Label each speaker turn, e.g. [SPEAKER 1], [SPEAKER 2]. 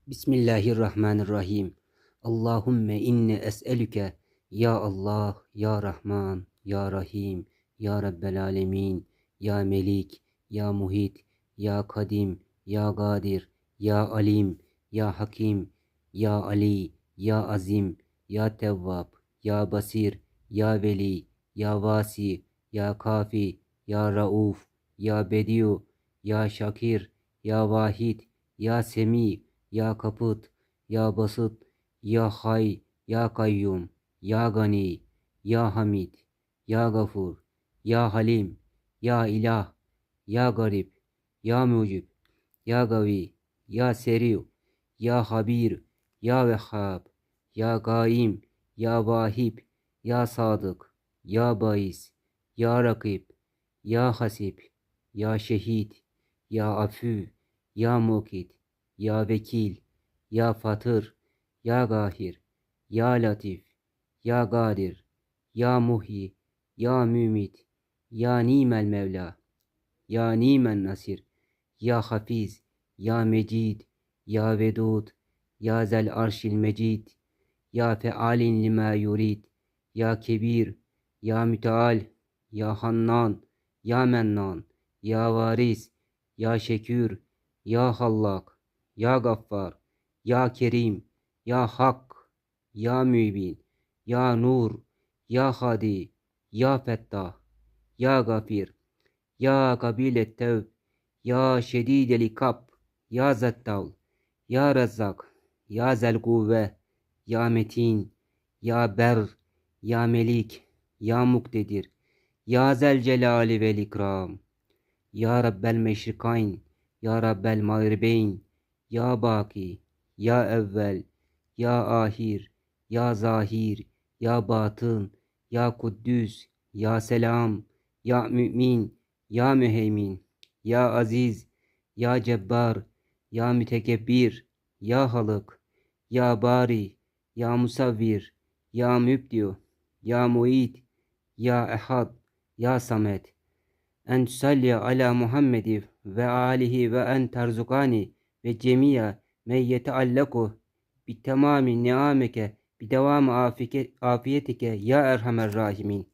[SPEAKER 1] Bismillahirrahmanirrahim. Allahümme inni es'elüke ya Allah, ya Rahman, ya Rahim, ya Rabbel alemin, ya Melik, ya Muhit, ya Kadim, ya Gadir, ya Alim, ya Hakim, ya Ali, ya Azim, ya Tevvab, ya Basir, ya Veli, ya Vasi, ya Kafi, ya Rauf, ya Bediu, ya Şakir, ya Vahid, ya Semi, ya Kaput, ya Basıt, ya Hay, ya Kayyum, ya Gani, ya Hamid, ya Gafur, ya Halim, ya İlah, ya Garip, ya Mucib, ya Gavi, ya Seriu, ya Habir, ya Vehhab, ya Gaim, ya Vahib, ya Sadık, ya Bais, ya Rakib, ya Hasip, ya Şehit, ya Afü, ya Mukit, ya Vekil, ya Fatır, ya Gahir, ya Latif, ya Gadir, ya Muhyi, ya Mümit, ya Nimel Mevla, ya Nimen Nasir, ya Hafiz, ya Mecid, ya Vedud, ya Zel Arşil Mecid, ya Fealin lima yurid, ya Kebir, ya Müteal, ya Hannan, ya Mennan, ya Varis, ya Şekür, ya Hallak, ya Gaffar, ya Kerim, ya Hak, ya Mübin, ya Nur, ya Hadi, ya Fettah, ya Gafir, ya Kabilet Tevb, ya Şedidel İkab, ya Zettav, ya Rezzak, ya Zel Kuvve, ya Metin, ya Ber, ya Melik, ya Muktedir, ya Zel Celali vel İkram, ya Rabbel Meşrikayn, ya Rabbel Mağribeyn, ya Baki, ya Evvel, ya Ahir, ya Zahir, ya Batın, ya Kuddüs, ya Selam, ya Mümin, ya Müheymin, ya Aziz, ya Cebbar, ya Mütekebbir, ya Halık, ya Bari, ya Musavvir, ya Mübdiu, ya Muid, ya Ehad, ya Samet. En tusalli ala Muhammedi ve alihi ve en terzukani ve cemiya men yeteallaku bi tamami niameke bi devamı afiyetike ya erhamer rahimin.